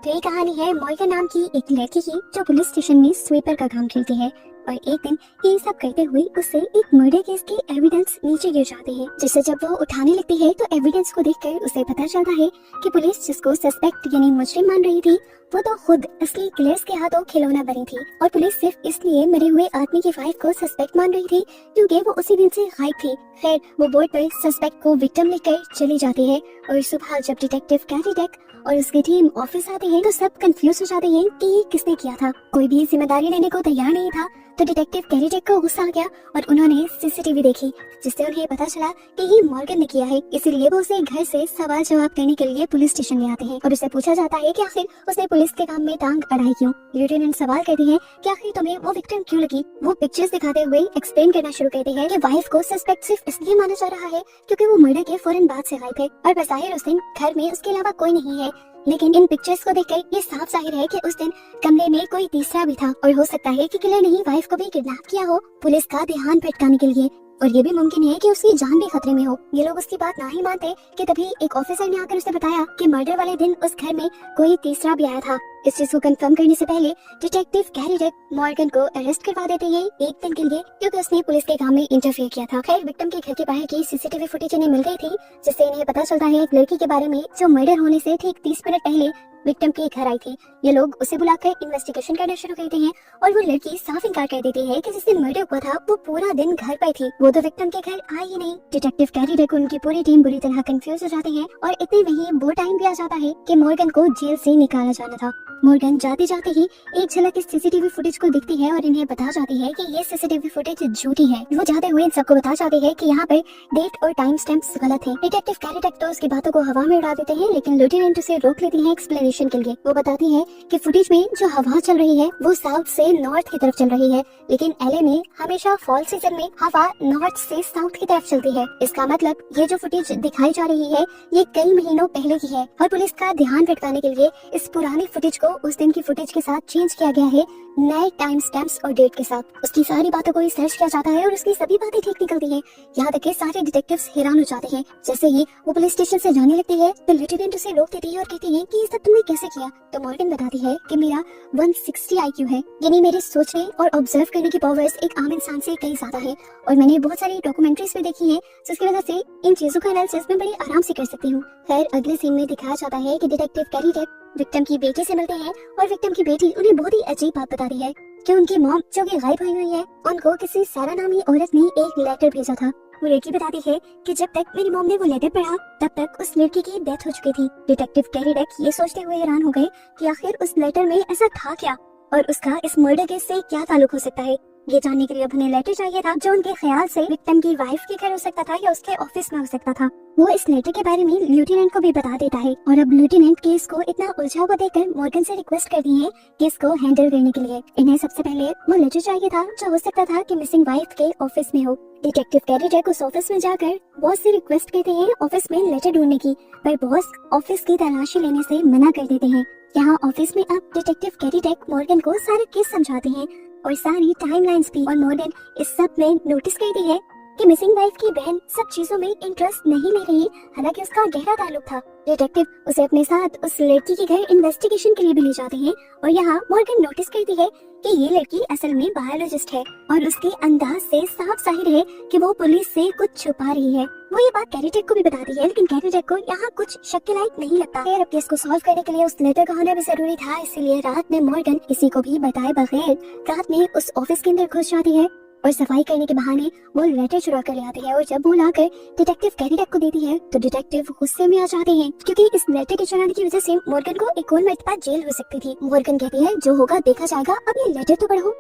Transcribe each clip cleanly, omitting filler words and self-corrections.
तो ये कहानी है मॉर्गन नाम की एक लड़की की जो पुलिस स्टेशन में स्वीपर का काम करती है। और एक दिन ये सब करते हुए उससे एक मर्डर केस के एविडेंस नीचे गिर जाते हैं, जिसे जब वो उठाने लगती है तो एविडेंस को देखकर उसे पता चलता है कि पुलिस जिसको सस्पेक्ट यानी मुजरिम मान रही थी वो तो खुद असली किलर्स के हाथों खिलौना बनी थी। और पुलिस सिर्फ इसलिए मरे हुए आदमी की वाइफ को सस्पेक्ट मान रही थी क्योंकि वो उसी दिन से गायब थी। खैर वो बोर्ड पर सस्पेक्ट को विक्टिम लिखकर चली जाती है और सुबह जब डिटेक्टिव कैरी डेक और उसकी टीम ऑफिस आते हैं तो सब कंफ्यूज हो जाते हैं कि ये किसने किया था। कोई भी जिम्मेदारी लेने को तैयार नहीं था। तो डिटेक्टिव कैरी डेक को गुस्सा आ गया और उन्होंने सीसीटीवी देखी, जिससे उन्हें पता चला कि ये मॉर्गन ने किया है। इसीलिए वो उसे घर से सवाल जवाब करने के लिए पुलिस स्टेशन ले आते हैं और उसे पूछा जाता है कि आखिर उसने पुलिस के काम में टांग अड़ाई क्यों। लेफ्टिनेंट सवाल करती है कि आखिर तुम्हें वो विक्टिम क्यों लगी। वो पिक्चर्स दिखाते हुए एक्सप्लेन करना शुरू करते हैं कि वाइफ को सस्पेक्ट सिर्फ इसलिए माना जा रहा है क्योंकि वो मर्डर के फौरन बाद से गायब है और बज़ाहिर उस दिन घर में उसके अलावा कोई नहीं है। लेकिन इन पिक्चर्स को देखकर ये साफ जाहिर है कि उस दिन कमरे में कोई तीसरा भी था और हो सकता है कि किलर ने ही वाइफ को भी किडनैप किया हो पुलिस का ध्यान भटकाने के लिए। और ये भी मुमकिन है कि उसकी जान भी खतरे में हो। ये लोग उसकी बात ना ही मानते कि तभी एक ऑफिसर ने आकर उसे बताया कि मर्डर वाले दिन उस घर में कोई तीसरा भी आया था। इस चीज को कंफर्म करने से पहले डिटेक्टिव कैरी डेक मॉर्गन को अरेस्ट करवा देते हैं एक दिन के लिए क्योंकि उसने पुलिस के काम में इंटरफेयर किया था। खैर विक्टिम के घर के बाहर की सीसीटीवी फुटेज इन्हें मिल गई थी, जिससे इन्हें पता चलता है एक लड़की के बारे में जो मर्डर होने से ठीक 30 मिनट पहले विक्टिम के घर आई थी। ये लोग उसे बुलाकर इन्वेस्टिगेशन करना शुरू करते हैं और वो लड़की साफ इनकार कर देती है कि जिस दिन मर्डर हुआ था वो पूरा दिन घर पर थी। वो तो विक्टिम के घर आई ही नहीं। डिटेक्टिव कैरी डेक उनकी पूरी टीम बुरी तरह कंफ्यूज हो जाती है और इतने में ही वो टाइम भी आ जाता है कि मॉर्गन को जेल से निकाला जाना था। मॉर्गन जाते जाते ही एक झलक इस सीसीटीवी फुटेज को दिखती है और इन्हें बता जाती है कि ये सीसीटीवी फुटेज झूठी है। वो जाते हुए इन सबको बता जाती है कि यहाँ पर डेट और टाइम स्टैम्प्स गलत है। डिटेक्टिव कैरी डेक तो उसकी बातों को हवा में उड़ा देते हैं, लेकिन लेफ्टिनेंट उसे रोक लेती है एक्सप्लेनेशन के लिए। वो बताती है कि फुटेज में जो हवा चल रही है वो साउथ से नॉर्थ की तरफ चल रही है, लेकिन एलए में हमेशा फॉल सीजन में हवा नॉर्थ से साउथ की तरफ चलती है। इसका मतलब ये जो फुटेज दिखाई जा रही है ये कई महीनों पहले की है और पुलिस का ध्यान भटकाने के लिए इस पुरानी फुटेज को उस दिन की फुटेज के साथ चेंज किया गया है, नए टाइम स्टैम्प्स और डेट के साथ। उसकी सारी बातों को सर्च किया जाता है और उसकी सभी बातें ठीक निकलती हैं। यहाँ तक के सारे डिटेक्टिव्स हैरान हो जाते हैं। जैसे ही वो पुलिस स्टेशन से जाने लगती है तो लेफ्टिनेंट उसे रोक देती है और कहती है कि ये सब तुमने कैसे किया। तो मॉर्गन बताती है कि मेरा 160 IQ है, यानी मेरे सोचने और ऑब्जर्व करने की पावर्स एक आम इंसान से कहीं ज्यादा है और मैंने बहुत सारी डॉक्यूमेंट्रीज भी देखी है, जिसकी वजह से इन चीजों का एनालिसिस मैं बड़े आराम से कर सकती हूँ। खैर अगले सीन में दिखाया जाता है कि डिटेक्टिव कैरी डेक विक्टिम की बेटी से मिलते हैं और विक्टिम की बेटी उन्हें बहुत ही अजीब बात बताती है कि उनकी मॉम जो कि गायब हुई है उनको किसी सारा नामी औरत ने एक लेटर भेजा था। वो लड़की बताती है कि जब तक मेरी मॉम ने वो लेटर पढ़ा तब तक उस लड़की की डेथ हो चुकी थी। डिटेक्टिव कैरी डेक ये सोचते हुए हैरान हो गए कि आखिर उस लेटर में ऐसा था क्या और उसका इस मर्डर केस से क्या ताल्लुक हो सकता है। ये जानने के लिए उन्हें लेटर चाहिए था जो उनके ख्याल से विक्टिम की वाइफ के घर हो सकता था या उसके ऑफिस में हो सकता था। वो इस लेटर के बारे में लेफ्टिनेंट को भी बता देता है और अब लेफ्टिनेंट केस को इतना उलझा हुआ देखकर मॉर्गन से रिक्वेस्ट करती है केस को हैंडल करने के लिए। इन्हें सबसे पहले वो लेटर चाहिए था जो हो सकता था कि मिसिंग वाइफ के ऑफिस में हो। डिटेक्टिव कैरी डेक उस ऑफिस में जाकर बॉस से रिक्वेस्ट करते हैं ऑफिस में लेटर ढूंढने की, पर बॉस ऑफिस की तलाशी लेने से मना कर देते हैं। यहाँ ऑफिस में अब डिटेक्टिव कैरी डेक मॉर्गन को सारा केस समझाते हैं और सारी टाइमलाइंस भी, और मॉर्गन इस सब में नोटिस करती है कि मिसिंग वाइफ की बहन सब चीजों में इंटरेस्ट नहीं ले रही, हालांकि उसका गहरा ताल्लुक था। डिटेक्टिव उसे अपने साथ उस लड़की के घर इन्वेस्टिगेशन के लिए भी ले जाते हैं और यहाँ मॉर्गन नोटिस करती है कि ये लड़की असल में बायोलॉजिस्ट है और उसके अंदाज से साफ जाहिर है कि वो पुलिस से कुछ छुपा रही है। वो ये बात कैरी डेक को भी बताती है, लेकिन कैरी डेक को यहाँ कुछ शक के लायक नहीं लगता है। अब केस को सॉल्व करने के लिए उस लेटर का होना भी जरूरी था, इसीलिए रात में मॉर्गन किसी को भी बताए बगैर रात में उस ऑफिस के अंदर घुस जाती है और सफाई करने के बहाने वो लेटर चुरा कर ले आते हैं और जब वो लाकर डिटेक्टिव कैरी डेक को देती है तो डिटेक्टिव गुस्से में आ जाते हैं क्योंकि इस लेटर के चुराने की वजह से मॉर्गन को एक और मरतबा जेल हो सकती थी। मॉर्गन कहती है जो होगा देखा जाएगा, अब ये लेटर तो पढ़ो।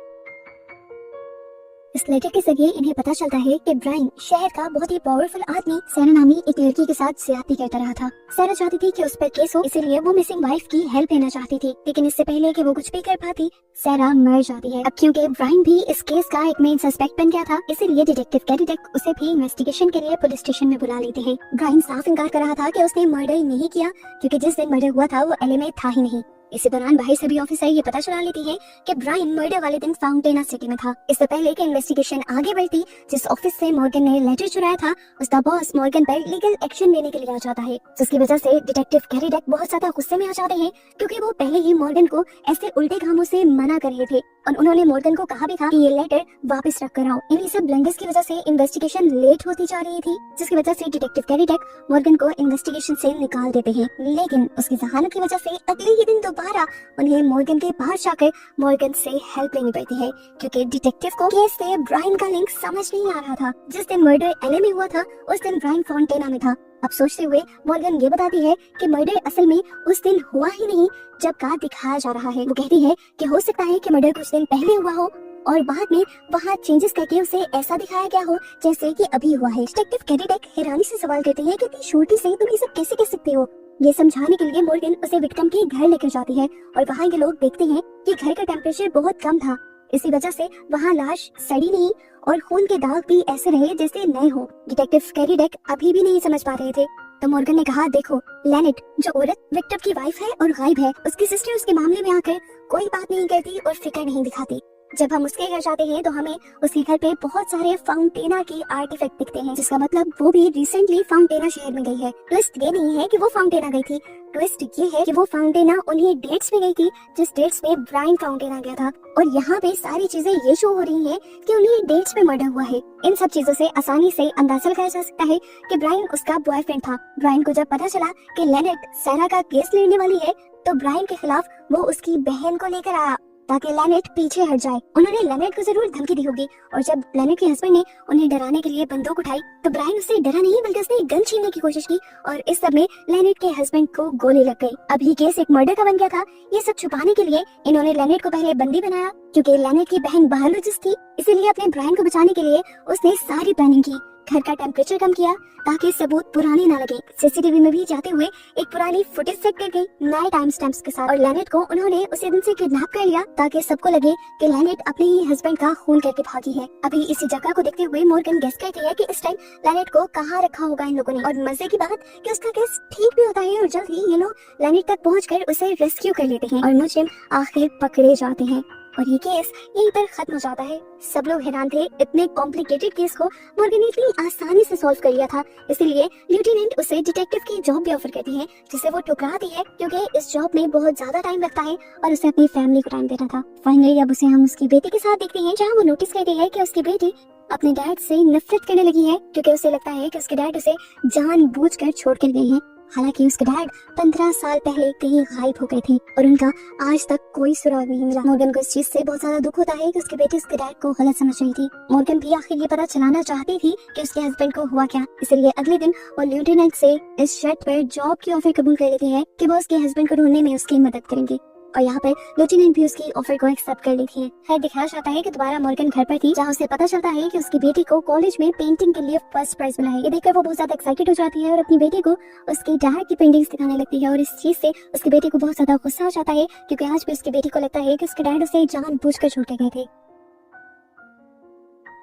इस लेटर के जरिए इन्हें पता चलता है कि ब्रायन शहर का बहुत ही पावरफुल आदमी सैरा नामी एक लड़की के साथ ज्यादती करता रहा था। सैरा चाहती थी कि उस पर केस हो, इसीलिए वो मिसिंग वाइफ की हेल्प लेना चाहती थी, लेकिन इससे पहले कि वो कुछ भी कर पाती सैरा मर जाती है। अब क्योंकि ब्रायन भी इस केस का एक मेन सस्पेक्ट बन गया था, इसीलिए डिटेक्टिव कैरी डेक उसे भी इन्वेस्टिगेशन के लिए पुलिस स्टेशन में बुला लेते हैं। ब्रायन साफ इनकार कर रहा था कि उसने मर्डर नहीं किया क्योंकि जिस दिन मर्डर हुआ था वो एलए में था ही नहीं। इसी दौरान बाहर से भी ऑफिसर ये पता चला लेती है कि ब्रायन मर्डर वाले दिन फाउंटेना सिटी में था। इससे पहले कि इन्वेस्टिगेशन आगे बढ़ती, जिस ऑफिस से मॉर्गन ने लेटर चुराया था, उसका बॉस मॉर्गन पर लीगल एक्शन लेने के लिए आ जाता है, जिसकी वजह से डिटेक्टिव कैरी डेक बहुत ज्यादा गुस्से में आ जाते हैं, क्योंकि वो पहले ही मॉर्गन को ऐसे उल्टे कामों से मना कर रहे थे और उन्होंने मॉर्गन को कहा भी था कि ये लेटर वापस रख कर आओ। इन्हीं सब ब्लंडर्स की वजह से इन्वेस्टिगेशन लेट होती जा रही थी, जिसकी वजह से डिटेक्टिव कैरी डेक मॉर्गन को इन्वेस्टिगेशन से निकाल देते हैं। लेकिन उसकी जहानत की वजह से अगले ही दिन दोबारा उन्हें मॉर्गन के पास जाकर मॉर्गन से हेल्प लेनी पड़ती है, क्योंकि डिटेक्टिव को केस से ब्रायन का लिंक समझ नहीं आ रहा था। जिस दिन मर्डर एलए में हुआ था, उस दिन ब्रायन फाउंटेना में था। अब सोचते हुए मॉर्गन ये बताती है कि मर्डर असल में उस दिन हुआ ही नहीं जब का दिखाया जा रहा है। वो कहती है कि हो सकता है कि मर्डर कुछ दिन पहले हुआ हो और बाद में वहाँ चेंजेस करके उसे ऐसा दिखाया गया हो जैसे कि अभी हुआ है। डिटेक्टिव कैरी डेक हैरानी से सवाल करते हैं कि इतनी छोटी से तुम ये सब कैसे कह सकते हो। ये समझाने के लिए मॉर्गन उसे विक्टिम के घर लेकर जाती है और वहाँ के लोग देखते हैं कि घर का टेम्परेचर बहुत कम था, इसी वजह से वहाँ लाश सड़ी नहीं और खून के दाग भी ऐसे रहे जैसे नए हो। डिटेक्टिव कैरी डेक अभी भी नहीं समझ पा रहे थे, तो मॉर्गन ने कहा, देखो लेनेट जो औरत विक्टिम की वाइफ है और गायब है, उसकी सिस्टर उसके मामले में आकर कोई बात नहीं करती और फिक्र नहीं दिखाती। जब हम उसके घर जाते हैं तो हमें उसके घर पे बहुत सारे फाउंटेना के आर्टिफैक्ट दिखते हैं, जिसका मतलब वो भी रिसेंटली फाउंटेना शहर में गई है। ट्विस्ट ये नहीं है कि वो फाउंटेना गई थी, ट्विस्ट ये है कि वो फाउंटेना उन्हीं डेट्स में गई थी जिस डेट्स में ब्रायन फाउंटेना गया था। और यहाँ पे सारी चीजें ये शो हो रही हैं कि उन्हीं डेट्स में मर्डर हुआ है। इन सब चीजों से आसानी से अंदाजा लगाया जा सकता है कि ब्रायन उसका बॉयफ्रेंड था। ब्रायन को जब पता चला कि लेनेट सारा का केस लेने वाली है, तो ब्रायन के खिलाफ वो उसकी बहन को लेकर आया ताकि लेनेट पीछे हट जाए। उन्होंने लेनेट को जरूर धमकी दी होगी और जब लेनेट के हस्बैंड ने उन्हें डराने के लिए बंदूक उठाई तो ब्रायन उससे डरा नहीं बल्कि उसने गन छीनने की कोशिश की और इस सब में लेनेट के हस्बैंड को गोली लग गई। अब ये केस एक मर्डर का बन गया था। ये सब छुपाने के लिए इन्होंने लेनेट को पहले बंदी बनाया, क्योंकि लेनेट की बहन बायोलॉजिस्ट थी, इसीलिए अपने ब्रायन को बचाने के लिए उसने सारी प्लानिंग की। घर का टेम्परेचर कम किया ताकि सबूत पुराने ना लगे। सीसीटीवी में भी जाते हुए एक पुरानी फुटेज सेट कर गई नए टाइम स्टैम्प्स के साथ, और लेनेट को उन्होंने उसी दिन से किडनैप कर लिया ताकि सबको लगे कि लेनेट अपने ही हस्बैंड का खून करके भागी है। अभी इसी जगह को देखते हुए मॉर्गन गेस करती है कि इस टाइम लेनेट को कहाँ रखा होगा इन लोगों ने। और मजे की बात कि उसका गेस ठीक भी होता है और जल्द ही ये लोग लेनेट तक पहुँच उसे रेस्क्यू कर लेते हैं और मुजरिम आखिर पकड़े जाते हैं और ये केस यहीं पर खत्म हो जाता है। सब लोग हैरान थे, इतने कॉम्प्लिकेटेड केस को मॉर्गन ने इतनी आसानी से सॉल्व कर लिया था। इसीलिए लेफ्टिनेंट उसे डिटेक्टिव की जॉब भी ऑफर करती है, जिसे वो ठुकराती है क्योंकि इस जॉब में बहुत ज्यादा टाइम लगता है और उसे अपनी फैमिली को टाइम देना था। फाइनली अब उसे हम उसकी बेटी के साथ देखते हैं, जहाँ वो नोटिस करती है कि उसकी बेटी अपने डैड से नफरत करने लगी है, क्योंकि उसे लगता है कि उसके डैड उसे जानबूझकर छोड़ कर गए हैं। हालांकि उसके डैड 15 साल पहले कहीं गायब हो गए थे और उनका आज तक कोई सुराग नहीं मिला। मॉर्गन को इस चीज से बहुत ज्यादा दुख होता है कि उसकी बेटी उसके डैड को गलत समझ रही थी। मॉर्गन भी आखिर ये पता चलाना चाहती थी कि उसके हस्बैंड को हुआ क्या, इसलिए अगले दिन वो लेफ्टिनेंट से इस शर्त पर जॉब की ऑफर कबूल कर लेती है कि वो उसके हस्बैंड को ढूंढने में उसकी मदद करेंगे। और यहाँ पर लेफ्टिनेंट भी उसकी ऑफर को एक्सेप्ट कर लेती है। खैर दिखाया जाता है कि दोबारा मॉर्गन घर पर थी, जहाँ उसे पता चलता है कि उसकी बेटी को कॉलेज में पेंटिंग के लिए फर्स्ट प्राइज मिला है। ये देखकर वो बहुत ज्यादा एक्साइटेड हो जाती है और अपनी बेटी को उसके डैड की पेंटिंग्स दिखाने लगती है और इस चीज से उसकी बेटी को बहुत ज्यादा गुस्सा आ जाता है, क्योंकि आज भी उसकी बेटी को लगता है कि उसके डैड उसे जानबूझकर छोड़ के गए थे।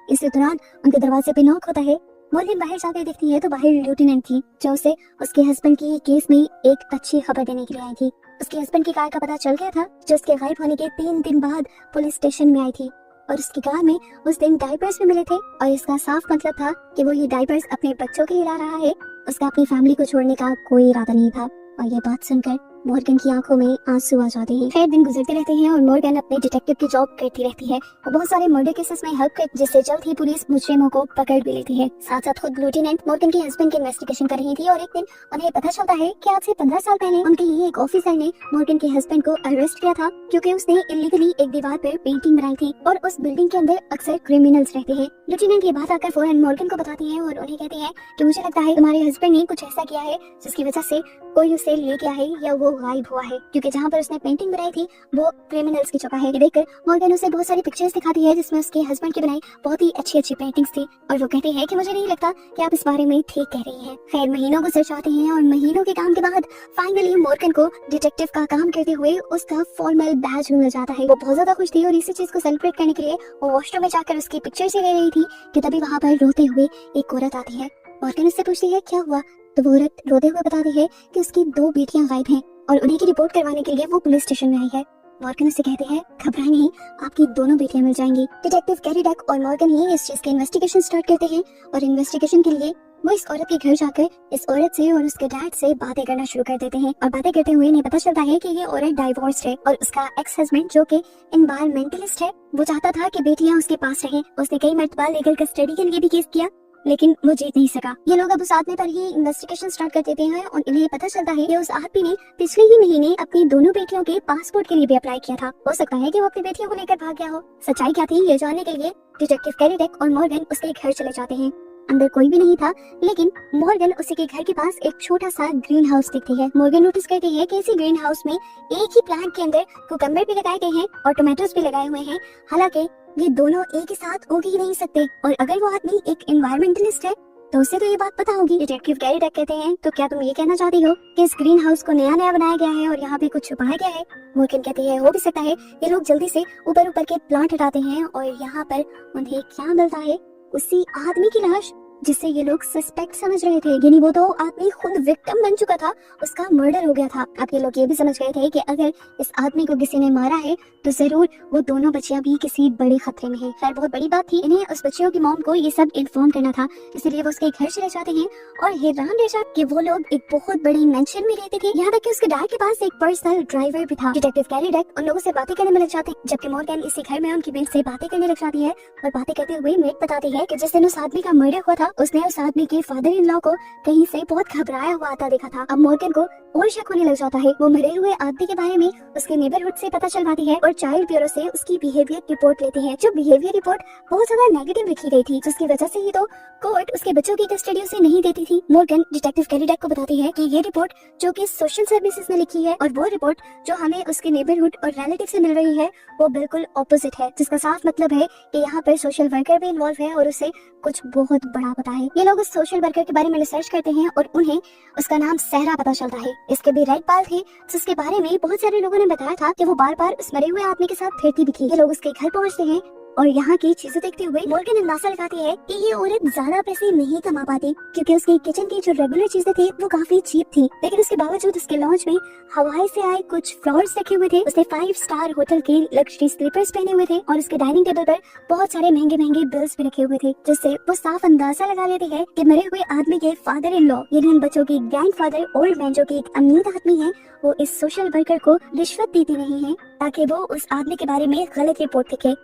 इसी दौरान उनके दरवाजे पे नॉक होता है। मॉर्गन बाहर जाकर देखती है तो बाहर लेफ्टिनेंट थी, जो उसे उसके हस्बैंड की केस में एक अच्छी खबर देने के लिए आई थी। उसके हस्बैंड की कार का पता चल गया था, जो उसके गायब होने के 3 दिन बाद पुलिस स्टेशन में आई थी और उसकी कार में उस दिन डायपर्स भी मिले थे और इसका साफ मतलब था कि वो ये डायपर्स अपने बच्चों के लिए ला रहा है। उसका अपनी फैमिली को छोड़ने का कोई इरादा नहीं था। और ये बात सुनकर मॉर्गन की आंखों में आंसू आ जाते हैं। खैर दिन गुजरते रहते हैं और मॉर्गन अपने डिटेक्टिव की जॉब करती रहती है। वो बहुत सारे मर्डर केसेस में हेल्प कर, जिससे जल्द ही पुलिस मुजरिमों को पकड़ भी लेती है। साथ साथ खुद लेफ्टिनेंट मॉर्गन के हस्बैंड की इन्वेस्टिगेशन कर रही थी और एक दिन उन्हें पता चलता है कि आज से 15 साल पहले उनके ही एक ऑफिसर ने मॉर्गन के हस्बैंड को अरेस्ट किया था, क्योंकि उसने इलीगली एक दीवार पर पेंटिंग बनाई थी और उस बिल्डिंग के अंदर अक्सर क्रिमिनल्स रहते हैं। लेफ्टिनेंट ये बात आकर फौरन मॉर्गन को बताती है और उन्हें कहती है कि मुझे लगता है तुम्हारे हस्बैंड ने कुछ ऐसा किया है जिसकी वजह से कोई उसे ले गया है या वो गायब हुआ है, क्योंकि जहाँ पर उसने पेंटिंग बनाई थी वो क्रिमिनल्स की जगह है। ये देखकर मॉर्गन उसे बहुत सारी पिक्चर्स दिखाती है जिसमें उसके हस्बैंड की बनाई बहुत ही अच्छी अच्छी पेंटिंग्स थी और वो कहती है कि मुझे नहीं लगता कि आप इस बारे में ठीक कह रही हैं। खैर महीनों गुजर जाते हैं और महीनों के काम के बाद फाइनली मॉर्गन को डिटेक्टिव का काम करते हुए उसका फॉर्मल बैज मिल जाता है। वो बहुत ज्यादा खुश थी और इसी चीज को सेलिब्रेट करने के लिए वो वॉशरूम में जाकर उसकी पिक्चर्स ले रही थी कि तभी वहाँ पर रोते हुए एक औरत आती है। मॉर्गन उससे पूछती है क्या हुआ, तो वो औरत रोते हुए बताती है कि उसकी 2 बेटियां गायब हैं और उन्हीं की रिपोर्ट करवाने के लिए वो पुलिस स्टेशन में आई है। मॉर्गन उससे कहते हैं घबराए नहीं, आपकी दोनों बेटियां मिल जाएंगी। डिटेक्टिव कैरी डक और मॉर्गन ही इस चीज की इन्वेस्टिगेशन स्टार्ट करते हैं और इन्वेस्टिगेशन के लिए वो इस औरत के घर जाकर इस औरत से और उसके डैड से बातें करना शुरू कर देते हैं। और बातें करते हुए इन्हें पता चलता है कि ये औरत डाइवोर्स्ड है और उसका एक्स हस्बैंड जो कि एनवायरमेंटलिस्ट है, वो चाहता था कि बेटियां उसके पास रहें। उसने कई मर्तबा लीगल कस्टडी के लिए भी केस किया लेकिन वो जीत नहीं सका। ये लोग अब उस आदमी पर ही इन्वेस्टिगेशन स्टार्ट कर देते हैं और इन्हें पता चलता है कि उस आदमी ने पिछले ही महीने अपनी दोनों बेटियों के पासपोर्ट के लिए भी अप्लाई किया था। हो सकता है कि वो अपनी बेटियों को लेकर भाग गया हो। सच्चाई क्या थी ये जानने के लिए डिटेक्टिव कैरी डक और मॉर्गन उसके घर चले जाते हैं। अंदर कोई भी नहीं था लेकिन मॉर्गन उसी के घर के पास एक छोटा सा ग्रीन हाउस देखती है। मॉर्गन नोटिस करती है कि इसी ग्रीन हाउस में एक ही प्लांट के अंदर कुकम्बर भी लगाए गए हैं और टोमेटोज भी लगाए हुए हैं। हालांकि ये दोनों एक ही साथ उग ही नहीं सकते और अगर वो आदमी एक एनवायरमेंटलिस्ट है तो उसे तो ये बात पता होगी। डिटेक्टिव कैरी डक कहते हैं तो क्या तुम ये कहना चाहती हो कि इस ग्रीन हाउस को नया नया बनाया गया है और यहाँ पे कुछ छुपाया गया है? मॉर्गन कहती है हो भी सकता है। ये लोग जल्दी से ऊपर ऊपर के प्लांट हटाते हैं और यहाँ पर उन्हें क्या मिलता है, उसी आदमी की लाश जिसे ये लोग सस्पेक्ट समझ रहे थे। यानी वो तो आदमी खुद विक्टिम बन चुका था, उसका मर्डर हो गया था। अब ये लोग ये भी समझ गए थे कि अगर इस आदमी को किसी ने मारा है तो जरूर वो दोनों बच्चियां भी किसी बड़े खतरे में हैं। खैर बहुत बड़ी बात थी, इन्हें उस बच्चियों की मॉम को ये सब इन्फॉर्म करना था, इसलिए वो उसके घर चले जाते हैं और हैरान रह जाते कि वो लोग एक बहुत बड़ी मेंशन में रहते थे। यहाँ तक कि उसके डैड के पास एक पर्सनल ड्राइवर भी था। डिटेक्टिव कैरी डक उन लोगों से बातें करने में लग जाते हैं जबकि मॉर्गन इसी घर में उनकी मेट से बातें करने लग जाती है और बातें करते हुए मेट बताती है कि जिस दिन उस आदमी का मर्डर हुआ था उसने उस आदमी के फादर इन लॉ को कहीं से बहुत घबराया हुआ आता देखा था। अब मॉर्गन को और शक होने लग जाता है। वो मरे हुए आदमी के बारे में उसके नेबरहुड से पता चल पाती है और चाइल्ड ब्यूरो से उसकी बिहेवियर रिपोर्ट लेती है। जो बिहेवियर रिपोर्ट बहुत ज्यादा नेगेटिव लिखी गई थी जिसकी वजह से ही तो कोर्ट उसके बच्चों की कस्टडी उसे नहीं देती थी। मॉर्गन डिटेक्टिव कैरी डक को बताती है कि ये रिपोर्ट जो कि सोशल सर्विसेज ने लिखी है और वो रिपोर्ट जो हमें उसके नेबरहुड और रिलेटिव से मिल रही है वो बिल्कुल ऑपोजिट है, जिसका साफ मतलब है कि यहाँ पर सोशल वर्कर भी इन्वॉल्व है और उसे कुछ बहुत बड़ा पता है। ये लोग उस सोशल वर्कर के बारे में रिसर्च करते हैं और उन्हें उसका नाम सहरा पता चलता है। इसके भी रेड बाल थे जिसके बारे में बहुत सारे लोगों ने बताया था कि वो बार बार उस मरे हुए आदमी के साथ फिरती दिखी। ये लोग उसके घर पहुंचते हैं और यहाँ की चीजें देखते हुए मॉर्गन अंदाजा लगाती है कि ये औरत ज्यादा पैसे नहीं कमा पाती क्योंकि उसकी किचन की जो रेगुलर चीजें थी वो काफी चीप थी, लेकिन उसके बावजूद उसके लॉन्च में हवाई से आए कुछ फ्लावर्स रखे हुए थे। उसने 5 स्टार होटल के लग्जरी स्लीपर्स पहने हुए थे और उसके डाइनिंग टेबल पर बहुत सारे महंगे महंगे बिल्स भी रखे हुए थे, जिससे वो साफ अंदाजा लगा लेती है कि मरे हुए आदमी के फादर इन लॉ यानी उन बच्चों की ग्रैंडफादर ओल्ड मैन जो की एक अमीर आदमी है वो इस सोशल वर्कर को रिश्वत देती नहीं है ताकि वो उस आदमी के बारे में गलत रिपोर्ट लिखे।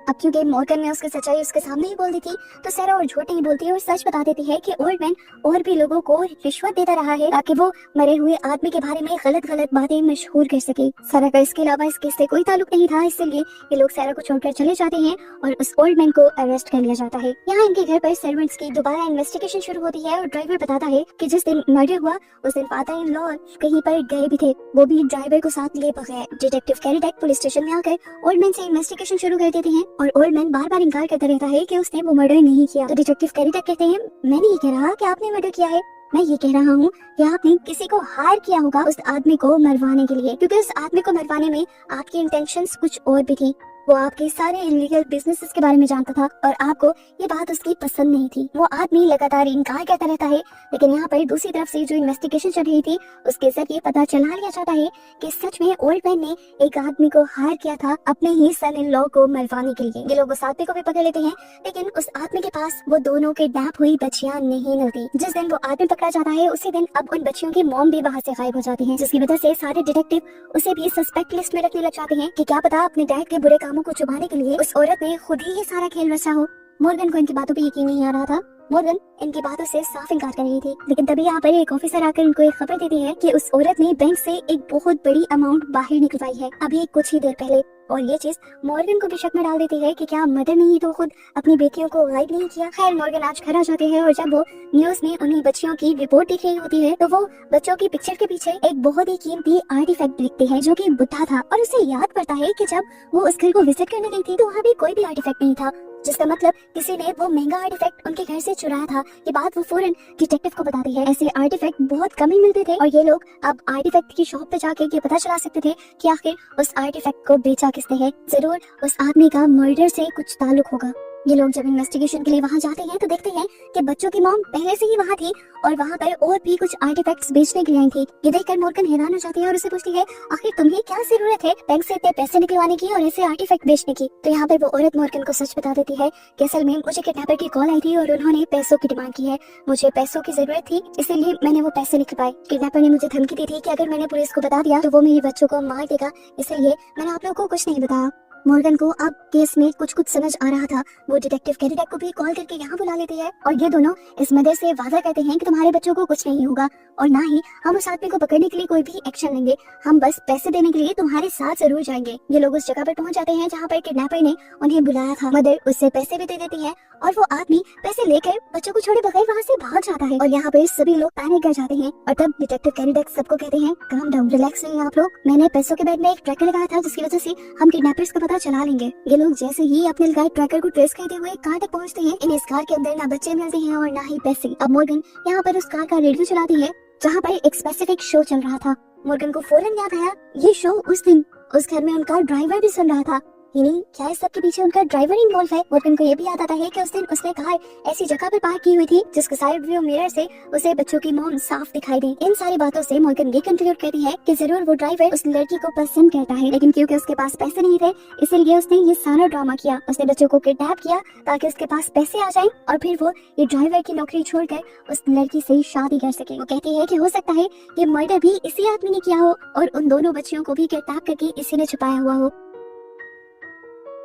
अब क्योंकि मॉर्गन ने उसकी सच्चाई उसके सामने ही बोल दी थी तो सहरा और झूठ नहीं बोलती और सच बता देती है कि ओल्ड मैन और भी लोगों को रिश्वत देता रहा है ताकि वो मरे हुए आदमी के बारे में गलत गलत बातें मशहूर कर सके। सहरा का इसके अलावा इस केस से कोई ताल्लुक नहीं था, इसलिए ये लोग सहरा को छोड़कर चले जाते हैं और उस ओल्ड मैन को अरेस्ट कर लिया जाता है। यहाँ इनके घर पर सर्वेंट्स की दोबारा इन्वेस्टिगेशन शुरू होती है और ड्राइवर बताता है कि जिस दिन मर्डर हुआ उस दिन फादर इन लॉ कहीं पर गए भी थे, वो भी ड्राइवर को साथ लिए बगैर। Detective carry duck police station में आकर ओल्ड मैन से इन्वेस्टिगेशन शुरू कर देते हैं और ओल्ड मैन बार बार इनकार करता रहता है कि उसने वो मर्डर नहीं किया। तो डिटेक्टिव कैरी डक कहते हैं मैं नहीं कह रहा कि आपने मर्डर किया है, मैं ये कह रहा हूँ कि आपने किसी को हायर किया होगा उस आदमी को मरवाने के लिए, क्योंकि उस आदमी को मरवाने में आपकी इंटेंशंस कुछ और भी थी। वो आपके सारे इलीगल बिजनेसेस के बारे में जानता था और आपको ये बात उसकी पसंद नहीं थी। वो आदमी लगातार इनकार करता रहता है, लेकिन यहाँ पर दूसरी तरफ से जो इन्वेस्टिगेशन चल रही थी उसके जरिए पता चला लिया जाता है कि सच में ओल्ड मैन ने एक आदमी को हायर किया था अपने ही सन इन लॉ को मरवाने के लिए। ये लोग उस आदमी को भी पकड़ लेते हैं, लेकिन उस आदमी के पास वो दोनों किडनैप हुई बच्चियां नहीं मिलती। जिस दिन वो आदमी पकड़ा जाता है उसी दिन अब उन बच्चियों की मॉम भी वहाँ से गायब हो जाती है, जिसकी वजह से सारे डिटेक्टिव उसे भी सस्पेक्ट लिस्ट में रखने लग जाते हैं कि क्या पता अपने डैड के बुरे को छुपाने के लिए उस औरत ने खुद ही ये सारा खेल रचा हो। मॉर्गन को इनकी बातों पे यकीन नहीं आ रहा था। मॉर्गन इनकी बातों से साफ इनकार कर रही थी, लेकिन तभी यहाँ पर एक ऑफिसर आकर इनको एक खबर देती है कि उस औरत ने बैंक से एक बहुत बड़ी अमाउंट बाहर निकलवाई है अभी कुछ ही देर पहले। और ये चीज मॉर्गन को भी शक में डाल देती है कि क्या मदर ने ही तो खुद अपनी बेटियों को गायब नहीं किया। खैर मॉर्गन आज घर आ जाते हैं और जब वो न्यूज में उन्हीं बच्चियों की रिपोर्ट दिख रही होती है तो वो बच्चों की पिक्चर के पीछे एक बहुत ही कीमती आर्टिफैक्ट दिखती है जो कि बुद्धा था और उसे याद पड़ता है कि जब वो उस घर को विजिट करने गई थी तो वहाँ भी कोई भी आर्टिफैक्ट नहीं था, जिसका मतलब किसी ने वो महंगा आर्टिफैक्ट उनके घर से चुराया था। ये बात वो फौरन डिटेक्टिव को बताती है। ऐसे आर्टिफैक्ट बहुत कम ही मिलते थे और ये लोग अब आर्टिफैक्ट की शॉप पे जाके ये पता चला सकते थे कि आखिर उस आर्टिफैक्ट को बेचा किसने है। जरूर उस आदमी का मर्डर से कुछ ताल्लुक होगा। ये लोग जब इन्वेस्टिगेशन के लिए वहाँ जाते हैं तो देखते हैं कि बच्चों की मॉम पहले से ही वहाँ थी और वहाँ पर और भी कुछ आर्टिफैक्ट्स बेचने के लिए आई थी। ये देखकर मॉर्गन हैरान हो जाती है और उसे पूछती है आखिर तुम्हें क्या जरूरत है बैंक से इतने पैसे निकलवाने की और ऐसे आर्टिफैक्ट बेचने की। तो यहाँ पर वो औरत मॉर्गन को सच बता देती है कि असल में मुझे किडनैपर की कॉल आई थी और उन्होंने पैसों की डिमांड की है। मुझे पैसों की जरूरत थी इसीलिए मैंने वो पैसे निकलवाए। किडनैपर ने मुझे धमकी दी थी कि अगर मैंने पुलिस को बता दिया तो वो मेरे बच्चों को मार देगा, इसलिए मैंने आप लोगों को कुछ नहीं बताया। मॉर्गन को अब केस में कुछ समझ आ रहा था। वो डिटेक्टिव कैडिडेक को भी कॉल करके यहाँ बुला लेती है और ये दोनों इस मदर से वादा करते हैं कि तुम्हारे बच्चों को कुछ नहीं होगा और ना ही हम उस आदमी को पकड़ने के लिए कोई भी एक्शन लेंगे, हम बस पैसे देने के लिए तुम्हारे साथ जरूर जाएंगे। ये लोग उस जगह पर पहुंच जाते हैं जहाँ पर किडनैपर ने उन्हें बुलाया था। मदर उससे पैसे भी दे देती है और वो आदमी पैसे लेकर बच्चों को छोड़े बगैर वहाँ से भाग जाता है और यहाँ पर सभी लोग पैनिक कर जाते हैं। और तब डिटेक्टिव कैडिडेक सबको कहते हैं काम डाउन, रिलैक्स रहिए आप लोग, मैंने पैसों के बैग में एक ट्रैकर लगाया था जिसकी वजह से हम किडनैपर्स का पता चला लेंगे। ये लोग जैसे ही अपने लगाए ट्रैकर को ट्रेस करते हुए कार तक पहुंचते हैं। इन इस कार के अंदर ना बच्चे मिलते हैं और ना ही पैसे। अब मॉर्गन यहाँ पर उस कार का रेडियो चलाती है जहाँ पर एक स्पेसिफिक शो चल रहा था। मॉर्गन को फौरन याद आया ये शो उस दिन उस घर में उनका ड्राइवर भी सुन रहा था। यानी क्या इस सब के पीछे उनका ड्राइवर इन्वॉल्व है। मॉर्गन को ये भी याद आता है कि उस दिन उसने कार ऐसी जगह पर पार्क की हुई थी जिसके साइड व्यू मिरर से उसे बच्चों की मॉम साफ दिखाई दी। इन सारी बातों से मॉर्गन ये कंक्लूड करती है कि जरूर वो ड्राइवर उस लड़की को पसंद करता है, लेकिन क्योंकि उसके पास पैसे नहीं थे इसलिए उसने ये सारा ड्रामा किया। उसने बच्चों को किडनैप किया ताकि उसके पास पैसे आ जाएं और फिर वो ये ड्राइवर की नौकरी छोड़कर उस लड़की से शादी कर सके। वो कहती है कि हो सकता है ये मर्डर भी इसी आदमी ने किया हो और उन दोनों बच्चियों को भी किडनैप करके इसी ने छुपाया हुआ हो।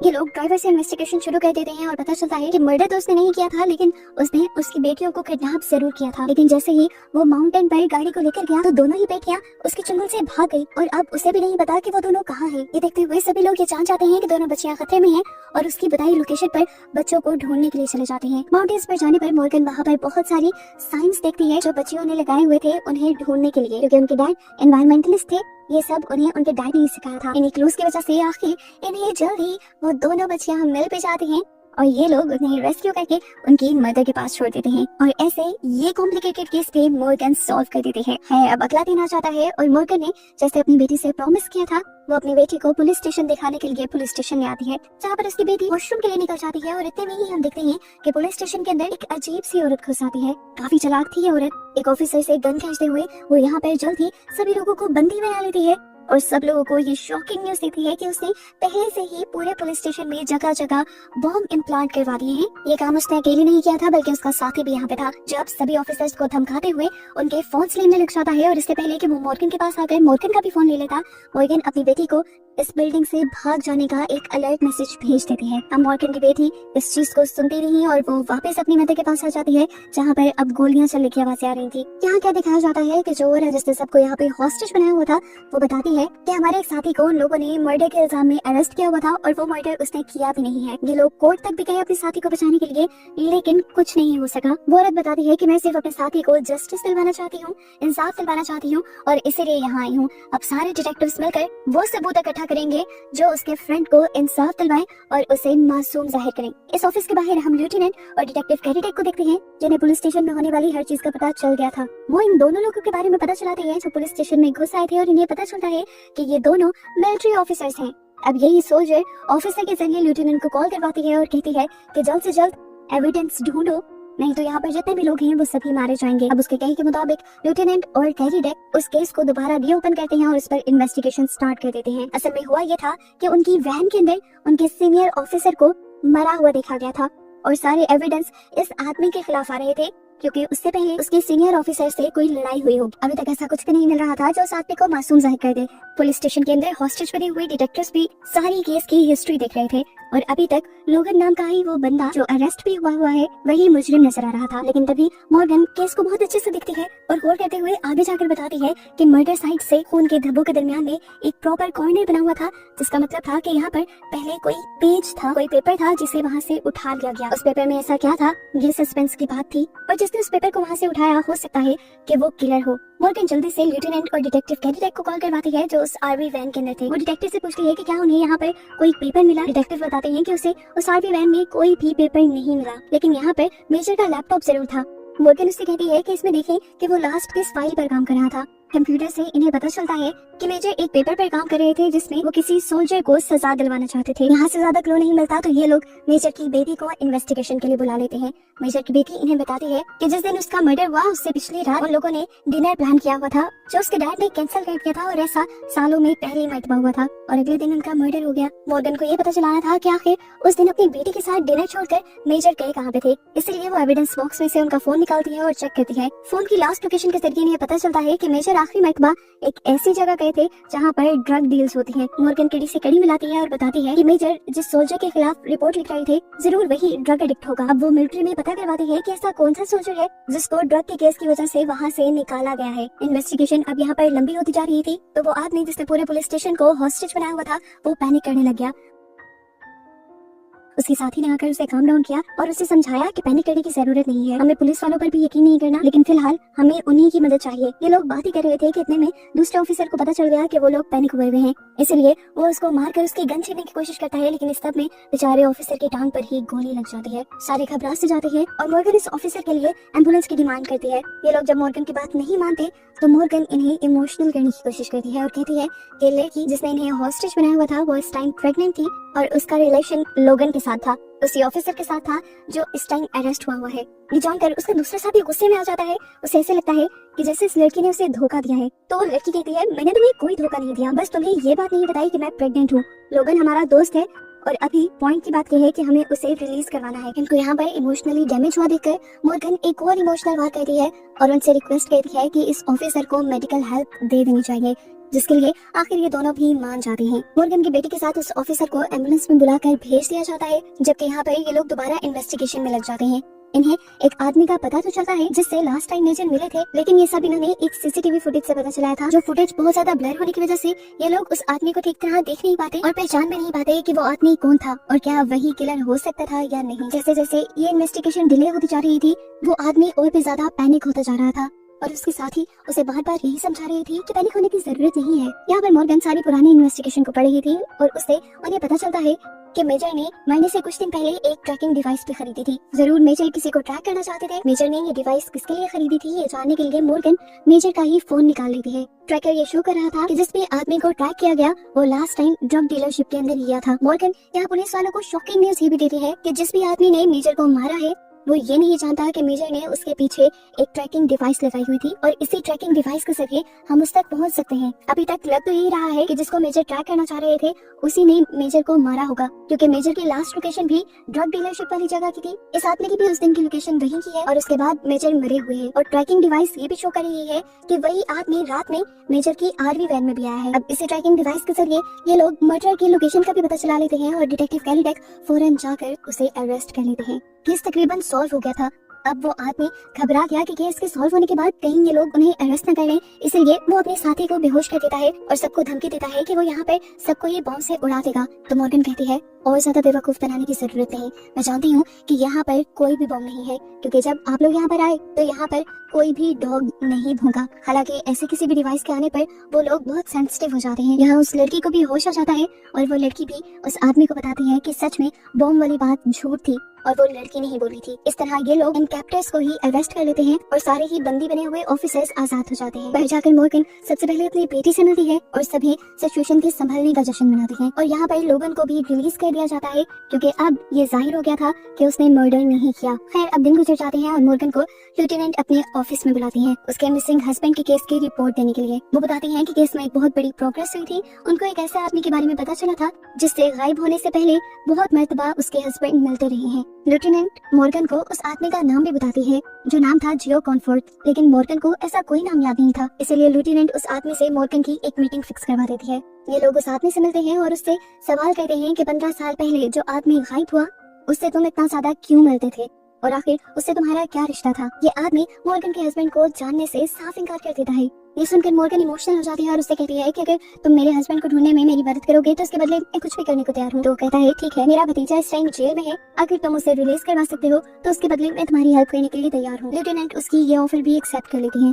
ये लोग ड्राइवर से इन्वेस्टिगेशन शुरू कर देते हैं और पता चलता है कि मर्डर तो उसने नहीं किया था लेकिन उसने उसकी बेटियों को किडनैप जरूर किया था। लेकिन जैसे ही वो माउंटेन पर गाड़ी को लेकर गया तो दोनों ही बेटियां उसके चंगुल से भाग गई और अब उसे भी नहीं पता कि वो दोनों कहाँ हैं। ये देखते हुए सभी लोग ये जान जाते हैं कि दोनों बच्चियां खतरे में हैं और उसकी बताई लोकेशन पर बच्चों को ढूंढने के लिए चले जाते हैं। माउंटेन्स पर जाने पर मॉर्गन वहाँ पर बहुत सारी साइंस देखती है जो बच्चियों ने लगाए हुए थे उन्हें ढूंढने के लिए, क्योंकि उनके डैड एनवायरमेंटलिस्ट थे। ये सब उन्हें उनके डैड ने सिखाया था। इन्हीं क्लूज की वजह से आखिर इन्हें जल्दी वो दोनों बच्चियां मिल पे जाती हैं और ये लोग उन्हें रेस्क्यू करके उनकी मदर के पास छोड़ देते हैं और ऐसे ये कॉम्प्लिकेटेड केस पे मॉर्गन सॉल्व कर देते हैं। अब अगला दिन आ जाता है और मॉर्गन ने जैसे अपनी बेटी से प्रॉमिस किया था वो अपनी बेटी को पुलिस स्टेशन दिखाने के लिए पुलिस स्टेशन में आती है, जहाँ पर उसकी बेटी वॉशरूम के लिए निकल जाती है और इतने में ही हम देखते हैं कि पुलिस स्टेशन के अंदर एक अजीब सी औरत घुस आती है। काफी चालाक थी ये औरत। एक ऑफिसर से गन खींचते हुए वो यहाँ पर जल्द ही सभी लोगों को बंदी बना लेती है और सब लोगों को ये शॉकिंग न्यूज देती है कि उसने पहले से ही पूरे पुलिस स्टेशन में जगह जगह बॉम्ब इम्प्लांट करवा दिए हैं। ये काम उसने अकेले नहीं किया था बल्कि उसका साथी भी यहाँ पे था। जब सभी ऑफिसर्स को धमकाते हुए उनके फोन लेने लग जाता है और इससे पहले कि वो मॉर्गन के पास आकर मॉर्गन का भी फोन ले लेता, मॉर्गन अपनी बेटी को इस बिल्डिंग से भाग जाने का एक अलर्ट मैसेज भेज देती है। अब मॉर्गन की बेटी इस चीज को सुनती नहीं और वो वापस अपनी मदर के पास आ जाती है जहाँ पर अब गोलियां चलने की आवाजें आ रही थी। यहाँ क्या दिखाया जाता है कि जो औरत जिसने सबको यहाँ पे हॉस्टेज बनाया हुआ था वो बताती है कि हमारे एक साथी को उन लोगों ने मर्डर के इल्जाम में अरेस्ट किया हुआ था और वो मर्डर उसने किया भी नहीं है। ये लोग कोर्ट तक भी गए अपने साथी को बचाने के लिए लेकिन कुछ नहीं हो सका। वो औरत बताती है कि मैं सिर्फ अपने साथी को जस्टिस दिलवाना चाहती हूँ, इंसाफ दिलवाना चाहती हूँ और इसीलिए यहाँ आई हूँ। अब सारे डिटेक्टिव्स मिलकर वो सबूत इकट्ठा करेंगे जो उसके फ्रेंड को इंसाफ दिलवाएं और उसे मासूम जाहिर करें। इस ऑफिस के बाहर हम लेफ्टिनेंट और डिटेक्टिव कैडिडेक को देखते हैं जिन्हें पुलिस स्टेशन में होने वाली हर चीज का पता चल गया था। वो इन दोनों लोगों के बारे में पता चलाते हैं जो पुलिस स्टेशन में घुस आए थे और इन्हें पता चलता है कि ये दोनों मिलिट्री ऑफिसर्स हैं। अब यही सोल्जर ऑफिसर के जरिए लेफ्टिनेंट को कॉल करवाती है और कहती है कि जल्द से जल्द एविडेंस ढूंढो, नहीं तो यहाँ पर जितने भी लोग हैं वो सभी मारे जाएंगे। अब उसके कहे के मुताबिक लेफ्टिनेंट और कैडिडेक उस केस को दोबारा रीओपन करते हैं और इस पर इन्वेस्टिगेशन स्टार्ट कर देते हैं। असल में हुआ ये था कि उनकी वैन के अंदर उनके सीनियर ऑफिसर को मरा हुआ देखा गया था और सारे एविडेंस इस आदमी के खिलाफ आ रहे थे क्योंकि उससे पहले उसके सीनियर ऑफिसर से कोई लड़ाई हुई हो। अभी तक ऐसा कुछ भी नहीं मिल रहा था जो उस आदमी को मासूम जाहिर कर दे। पुलिस स्टेशन के अंदर हॉस्टेज बने हुए डिटेक्टिव्स भी सारी केस की हिस्ट्री देख रहे थे और अभी तक लोगन नाम का ही वो बंदा जो अरेस्ट भी हुआ है वही मुजरिम नजर आ रहा था। लेकिन तभी मॉर्गन केस को बहुत अच्छे से देखती है और गौर करते हुए आगे जाकर बताती है कि मर्डर साइट से खून के धब्बों के दरमियान में एक प्रॉपर कॉर्नर बना हुआ था, जिसका मतलब था कि यहाँ पर पहले कोई पेज था, कोई पेपर था जिसे वहाँ से उठा लिया गया। उस पेपर में ऐसा क्या था, ये सस्पेंस की बात थी और जिसने उस पेपर को वहाँ से उठाया हो सकता है कि वो किलर हो। मॉर्गन जल्दी से लेफ्टिनेंट और डिटेक्टिव कैडिडेक को कॉल करवाती है जो उस आरवी वैन के अंदर थे। वो डिटेक्टिव से पूछती है कि क्या उन्हें यहाँ पर कोई पेपर मिला। डिटेक्टिव बताते हैं कि उसे उस आरवी वैन में कोई भी पेपर नहीं मिला, लेकिन यहाँ पर मेजर का लैपटॉप जरूर था। मॉर्गन उससे कहती है कि इसमें देखें कि वो लास्ट किस फाइल पर काम कर रहा था। कंप्यूटर से इन्हें पता चलता है कि मेजर एक पेपर पर काम कर रहे थे जिसमें वो किसी सोल्जर को सजा दिलवाना चाहते थे। यहाँ से ज्यादा क्लू नहीं मिलता तो ये लोग मेजर की बेटी को इन्वेस्टिगेशन के लिए बुला लेते हैं। मेजर की बेटी इन्हें बताती है कि जिस दिन उसका मर्डर हुआ उससे पिछली रात उन लोगों ने डिनर प्लान किया हुआ था जो उसके डैड ने कैंसिल कर दिया था और ऐसा सालों में पहली मर्तबा हुआ था और अगले दिन उनका मर्डर हो गया। मॉर्गन को ये पता चलाना था कि आखिर उस दिन अपनी बेटी के साथ डिनर छोड़कर मेजर गए कहाँ पे थे, इसलिए वो एविडेंस बॉक्स में से उनका फोन निकालती है और चेक करती है। फोन की लास्ट लोकेशन के जरिए इन्हें पता चलता है कि मेजर आखिरी मर्तबा एक ऐसी जगह गए थे जहाँ पर ड्रग डील्स होती हैं। मॉर्गन कड़ी से कड़ी मिलाती है और बताती है कि मेजर जिस सोल्जर के खिलाफ रिपोर्ट लिख रहे थे जरूर वही ड्रग एडिक्ट होगा। अब वो मिलिट्री में पता करवाती है कि ऐसा कौन सा सोल्जर है जिसको ड्रग के केस की वजह से वहाँ से निकाला गया है। इन्वेस्टिगेशन अब यहाँ पर लंबी होती जा रही थी तो वो आदमी जिसने पूरे पुलिस स्टेशन को हॉस्टेज बनाया हुआ था वो पैनिक करने लग गया। उसके साथी ने आकर उसे काम डाउन किया और उसे समझाया कि पैनिक करने की जरूरत नहीं है, हमें पुलिस वालों पर भी यकीन नहीं करना, लेकिन फिलहाल हमें उन्हीं की मदद चाहिए। ये लोग बात ही कर रहे थे कि इतने में दूसरे ऑफिसर को पता चल गया कि वो लोग पैनिक हुए हुए हैं, इसलिए वो उसको मारकर उसकी गन छीनने की कोशिश करता है, लेकिन इस सब में बेचारे ऑफिसर की टांग पर ही गोली लग जाती है। सारे घबरा से जाते हैं और मॉर्गन इस ऑफिसर के लिए एम्बुलेंस की डिमांड करती है। ये लोग जब मॉर्गन की बात नहीं मानते तो मॉर्गन इन्हें इमोशनल करने की कोशिश करती है और कहती है कि लड़की जिसने इन्हें हॉस्टेज बनाया हुआ था वो इस टाइम प्रेग्नेंट थी और उसका रिलेशन लोगन के साथ था, उसी ऑफिसर के साथ था जो इस टाइम अरेस्ट हुआ है। ये जानकर उसका दूसरा साथी गुस्से में आ जाता है। उसे ऐसे लगता है कि जैसे इस लड़की ने उसे धोखा दिया है। तो लड़की कहती है मैंने तुम्हें कोई धोखा नहीं दिया, बस तुम्हें ये बात नहीं बताई कि मैं प्रेग्नेंट हूँ। लोगन हमारा दोस्त है और अभी पॉइंट की बात यह है कि हमें उसे रिलीज करवाना है। इनको यहाँ पर इमोशनली डैमेज हुआ देखकर मॉर्गन एक और इमोशनल बात कहती है और उनसे रिक्वेस्ट करती है कि इस ऑफिसर को मेडिकल हेल्प दे देनी चाहिए, जिसके लिए आखिर ये दोनों भी मान जाते हैं। मॉर्गन की बेटी के साथ उस ऑफिसर को एम्बुलेंस में बुलाकर भेज दिया जाता है, जबकि यहाँ पर ये लोग दोबारा इन्वेस्टिगेशन में लग जाते हैं। इन्हें एक आदमी का पता तो चलता है जिससे लास्ट टाइम मेजर मिले थे, लेकिन ये सब इन्होंने एक सीसीटीवी फुटेज से पता चलाया था, जो फुटेज बहुत ज्यादा ब्लर होने की वजह से ये लोग उस आदमी को ठीक तरह देख नहीं पाते और पहचान भी नहीं पाते कि वो आदमी कौन था और क्या वही किलर हो सकता था या नहीं। जैसे जैसे ये इन्वेस्टिगेशन डिले होती जा रही थी वो आदमी और भी ज्यादा पैनिक होता जा रहा था और उसके साथी उसे बार बार यही समझा रही थी कि पैनिक होने की जरूरत नहीं है। यहाँ पर मॉर्गन सारी पुरानी इन्वेस्टिगेशन को पढ़ रही थी और उससे उन्हें पता चलता है कि मेजर ने मरने से कुछ दिन पहले एक ट्रैकिंग डिवाइस भी खरीदी थी। जरूर मेजर किसी को ट्रैक करना चाहते थे। मेजर ने ये डिवाइस किसके लिए खरीदी थी ये जानने के लिए मॉर्गन मेजर का ही फोन निकाल लेती है। ट्रैकर ये शो कर रहा था कि जिस भी आदमी को ट्रैक किया गया वो लास्ट टाइम ड्रग डीलरशिप के अंदर गया था। मॉर्गन यहाँ पुलिस वालों को शॉकिंग न्यूज ये भी देती है कि जिस भी आदमी ने मेजर को मारा है वो ये नहीं जानता कि मेजर ने उसके पीछे एक ट्रैकिंग डिवाइस लगाई हुई थी और इसी ट्रैकिंग डिवाइस के जरिए हम उस तक पहुंच सकते हैं। अभी तक लग तो यही रहा है कि जिसको मेजर ट्रैक करना चाह रहे थे उसी ने मेजर को मारा होगा, क्योंकि मेजर की लास्ट लोकेशन भी ड्रग डीलरशिप वाली जगह की थी। इस आदमी की भी उस दिन की लोकेशन वही की है और उसके बाद मेजर मरे हुए हैं और ट्रैकिंग डिवाइस ये भी शो कर रही है कि वही आदमी रात में मेजर की आरवी वैन में भी आया है। अब इसी ट्रैकिंग डिवाइस के जरिए ये लोग मर्डर की लोकेशन का भी पता चला लेते हैं और डिटेक्टिव कैलिडेक फौरन जाकर उसे अरेस्ट कर लेते हैं। केस तकरीबन सॉल्व हो गया था। अब वो आदमी घबरा गया कि केस के सॉल्व होने के बाद कहीं ये लोग उन्हें अरेस्ट न कर लें, इसलिए वो अपने साथी को बेहोश कर देता है और सबको धमकी देता है कि वो यहाँ पे सबको ये बॉम्ब से उड़ा देगा। तो मॉर्गन कहती है और ज्यादा बेवकूफ बनाने की जरूरत नहीं, मैं जानती हूँ कि यहाँ पर कोई भी बॉम्ब नहीं है, क्योंकि जब आप लोग यहाँ पर आए तो यहाँ पर कोई भी डॉग नहीं भौंका। हालांकि ऐसे किसी भी डिवाइस के आने पर वो लोग बहुत सेंसिटिव हो जाते हैं। यहाँ उस लड़की को भी होश आ जाता है और वो लड़की भी उस आदमी को बताती है कि सच में बॉम्ब वाली बात झूठ थी और वो लड़की नहीं बोली थी। इस तरह ये लोग इन कैप्टर्स को ही अरेस्ट कर लेते हैं और सारे ही बंदी बने हुए ऑफिसर्स आजाद हो जाते हैं। बाहर जाकर मॉर्गन सबसे पहले अपनी बेटी से मिलती है और सभी सिचुएशन के संभलने का जश्न मनाते हैं और यहाँ पर लोगन को भी रिलीज कर दिया जाता है, क्योंकि अब ये जाहिर हो गया था कि उसने मर्डर नहीं किया। खैर अब दिन गुजर जाते हैं और मॉर्गन को लेफ्टिनेंट अपने ऑफिस में बुलाती हैं उसके मिसिंग हस्बैंड के केस की रिपोर्ट देने के लिए। वो बताती हैं कि केस में एक बहुत बड़ी प्रोग्रेस हुई थी। उनको एक ऐसे आदमी के बारे में पता चला था जिससे गायब होने से पहले बहुत मर्तबा उसके हस्बैंड मिलते रहे हैं। लेफ्टिनेंट मॉर्गन को उस आदमी का नाम भी बताती है जो नाम था जियो कॉन्फोर्ट, लेकिन मॉर्गन को ऐसा कोई नाम याद नहीं था, इसलिए लेफ्टिनेंट उस आदमी से मॉर्गन की एक मीटिंग फिक्स करवा देती है। ये लोग उस आदमी से मिलते हैं और उससे सवाल करते हैं कि 15 साल पहले जो आदमी गायब हुआ उससे तुम इतना ज्यादा क्यों मिलते थे और आखिर उससे तुम्हारा क्या रिश्ता था। ये आदमी मॉर्गन के हस्बैंड को जानने से साफ इनकार कर देता है। ये सुनकर मॉर्गन इमोशनल हो जाती है और उससे कहती है कि अगर तुम मेरे हस्बैंड को ढूंढने में मेरी मदद करोगे तो उसके बदले मैं कुछ भी करने को तैयार हूँ। तो कहता है ठीक है, मेरा भतीजा इस टाइम जेल में है, अगर तुम उसे रिलीज करवा सकते हो तो उसके बदले मैं तुम्हारी हेल्प करने के लिए तैयार हूँ। लेफ्टिनेंट उसकी ये ऑफर भी एक्सेप्ट कर लेती है।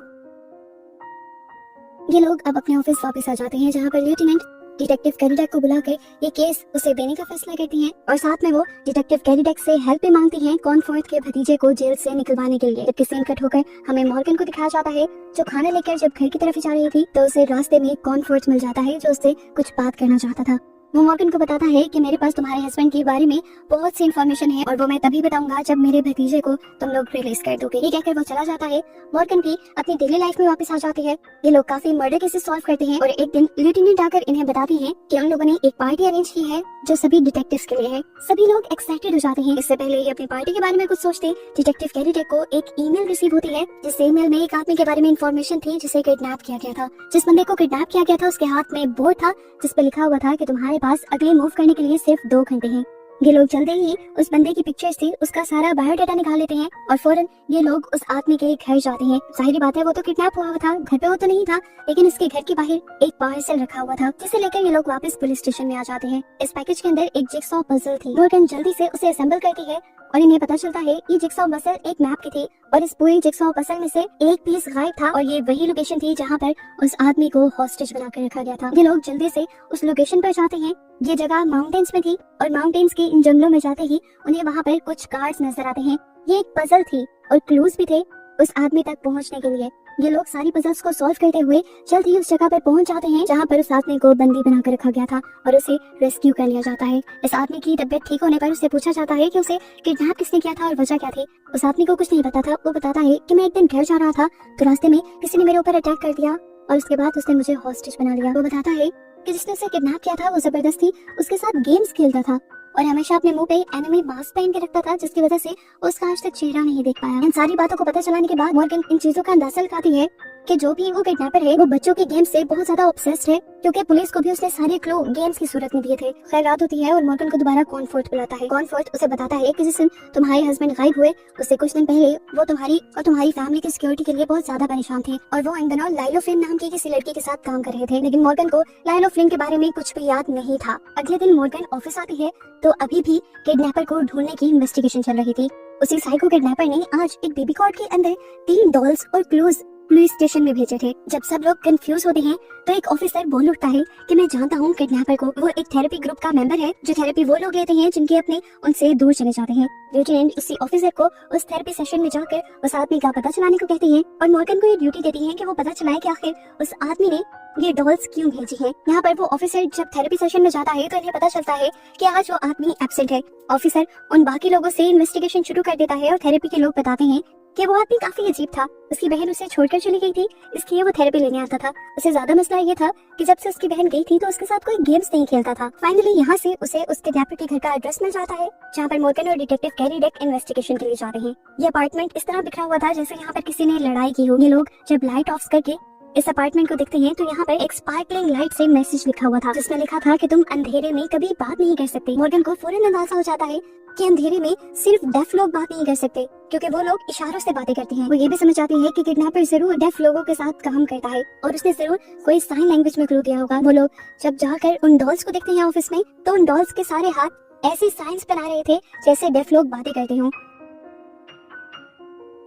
ये लोग अब अपने ऑफिस वापस आ जाते हैं, जहाँ पर लेफ्टिनेंट डिटेक्टिव कैरीडेक को बुलाकर ये केस उसे देने का फैसला करती हैं और साथ में वो डिटेक्टिव कैरीडेक से हेल्प भी मांगती हैं कॉनफोर्थ के भतीजे को जेल से निकलवाने के लिए। जबकि सीन कट होकर हमें मॉर्गन को दिखाया जाता है जो खाना लेकर जब घर की तरफ जा रही थी तो उसे रास्ते में कॉनफोर्थ मिल जाता है जो उससे कुछ बात करना चाहता था। वो मॉर्गन को बताता है कि मेरे पास तुम्हारे हस्बैंड के बारे में बहुत सी इन्फॉर्मेशन है और वो मैं तभी बताऊंगा जब मेरे भतीजे को तुम लोग रिलीज कर दोगे। ये कहकर वो चला जाता है। मॉर्गन भी अपनी डेली लाइफ में वापस आ जाती है। ये लोग काफी मर्डर केसेस सॉल्व करते हैं और एक दिन लेफ्टिनेंट आकर इन्हें बताती है कि उन लोगों ने एक पार्टी अरेंज की है जो सभी डिटेक्टिव्स के लिए है। सभी लोग एक्साइटेड हो जाते हैं। इससे पहले ये अपनी पार्टी के बारे में कुछ सोचते, डिटेक्टिव कैरीडेक को एक ईमेल रिसीव होती है जिस ईमेल में एक आदमी के बारे में इन्फॉर्मेशन थी जिसे किडनैप किया गया था। जिस बंदे को किडनैप किया गया था उसके हाथ में बोर्ड था जिस पे लिखा हुआ था कि तुम्हारे पास अगले मूव करने के लिए सिर्फ 2 घंटे हैं। ये लोग जल्दी ही उस बंदे की पिक्चर्स थी उसका सारा बायोडाटा निकाल लेते हैं और फौरन ये लोग उस आदमी के घर जाते हैं। जाहिर बात है वो तो किडनैप हुआ था, घर पे वो तो नहीं था, लेकिन इसके घर के बाहर एक पार्सल रखा हुआ था जिसे लेकर ये लोग वापस पुलिस स्टेशन में आ जाते हैं। इस पैकेज के अंदर एक जिगसॉ पजल थी। मॉर्गन जल्दी से उसे असेंबल करती है और इन्हें पता चलता है ये जिगसॉ पजल एक मैप की थी और इस पूरी जिगसॉ पजल में से एक पीस गायब था और ये वही लोकेशन थी जहाँ पर उस आदमी को हॉस्टेज बनाकर रखा गया था। ये लोग जल्दी से उस लोकेशन पर जाते हैं। ये जगह माउंटेन्स में थी और माउंटेन्स के इन जंगलों में जाते ही उन्हें वहाँ पर कुछ कार्ड्स नजर आते हैं। ये एक पजल थी और क्लूज भी थे उस आदमी तक पहुँचने के लिए। ये लोग सारी पजल्स को सॉल्व करते हुए जल्द ही उस जगह पर पहुंच जाते हैं जहां पर उस आदमी को बंदी बनाकर रखा गया था और उसे रेस्क्यू कर लिया जाता है। इस आदमी की तबीयत ठीक होने पर उससे पूछा जाता है कि उसे किडनैप किसने किया था और वजह क्या थी। उस आदमी को कुछ नहीं पता था। वो बताता है कि मैं एक दिन घर जा रहा था तो रास्ते में किसी ने मेरे ऊपर अटैक कर दिया और उसके बाद उसने मुझे हॉस्टेज बना लिया। वो बताता है कि जिसने उसे किडनैप किया था वो जबरदस्ती उसके साथ गेम्स खेलता था और हमेशा अपने मुंह पे एनिमे मास्क पहन के रखता था जिसकी वजह से उसका आज तक चेहरा नहीं देख पाया। इन सारी बातों को पता चलाने के बाद मॉर्गन इन चीजों का अंदाजा लगाती है कि जो भी वो किडनैपर है वो बच्चों के गेम से बहुत ज्यादा ऑब्सेस्ड है क्योंकि पुलिस को भी उसने सारे क्लू गेम्स की सूरत में दिए थे। खैर रात होती है और मॉर्गन को दोबारा कॉनफोर्थ बुलाता है। कॉनफोर्थ उसे बताता है कि जिस दिन तुम्हारे हस्बैंड गायब हुए उससे कुछ दिन पहले वो तुम्हारी और तुम्हारी फैमिली की सिक्योरिटी के लिए बहुत ज्यादा परेशान थे और वो इन दिनों लाइलो फ्लिन नाम की किसी लड़की के साथ काम कर रहे थे। लेकिन मॉर्गन को लाइलो फ्लिन के बारे में कुछ भी याद नहीं था। अगले दिन मॉर्गन ऑफिस आती है तो अभी भी किडनैपर को ढूंढने की इन्वेस्टिगेशन चल रही थी। उसी साइको किडनैपर ने आज एक बेबी कॉट के अंदर 3 डॉल्स और क्लूज पुलिस स्टेशन में भेजे थे। जब सब लोग कंफ्यूज होते हैं तो एक ऑफिसर बोल उठता है कि मैं जानता हूँ किडनैपर को। वो एक थेरेपी ग्रुप का मेंबर है जो थेरेपी वो लोग लेते हैं जिनके अपने उनसे दूर चले जाते हैं। लेफ्टिनेंट उसी ऑफिसर को उस थेरेपी सेशन में जाकर उस आदमी का पता चलाने को कहती है और मॉर्गन को ये ड्यूटी देती है कि वो पता चलाए कि आखिर उस आदमी ने ये डॉल्स क्यों भेजी है। यहाँ पर वो ऑफिसर जब थेरेपी सेशन में जाता है तो इन्हें पता चलता है कि आज वो आदमी एब्सेंट है। ऑफिसर उन बाकी लोगों से इन्वेस्टिगेशन शुरू कर देता है और थेरेपी के लोग बताते हैं कि वो आदमी काफी अजीब था। उसकी बहन उसे छोड़कर चली गई थी इसलिए वो थेरेपी लेने आता था। उसे ज्यादा मसला ये था कि जब से उसकी बहन गई थी तो उसके साथ कोई गेम्स नहीं खेलता था। फाइनली यहाँ से उसे उसके किडनैपर के घर का एड्रेस मिल जाता है जहाँ पर मॉर्गन और डिटेक्टिव कैरीडेक इन्वेस्टिगेशन के लिए जाते हैं। ये अपार्टमेंट इस तरह बिखरा हुआ था जैसे यहाँ पर किसी ने लड़ाई की हो। ये लोग जब लाइट ऑफ करके इस अपार्टमेंट को देखते हैं तो यहाँ पर एक स्पार्कलिंग लाइट से मैसेज लिखा हुआ था जिसमें लिखा था कि तुम अंधेरे में कभी बात नहीं कर सकते। मॉर्गन को फौरन अंदाजा हो जाता है कि अंधेरे में सिर्फ डेफ लोग बात नहीं कर सकते क्योंकि वो लोग इशारों से बातें करते हैं। वो ये भी समझ जाती है कि किडनैपर जरूर डेफ लोगों के साथ काम करता है और उसने जरूर कोई साइन लैंग्वेज में क्लू दिया होगा। वो लोग जब जाकर उन डॉल्स को देखते हैं ऑफिस में तो उन डॉल्स के सारे हाथ ऐसी साइंस बना रहे थे जैसे डेफ लोग बातें करते हों।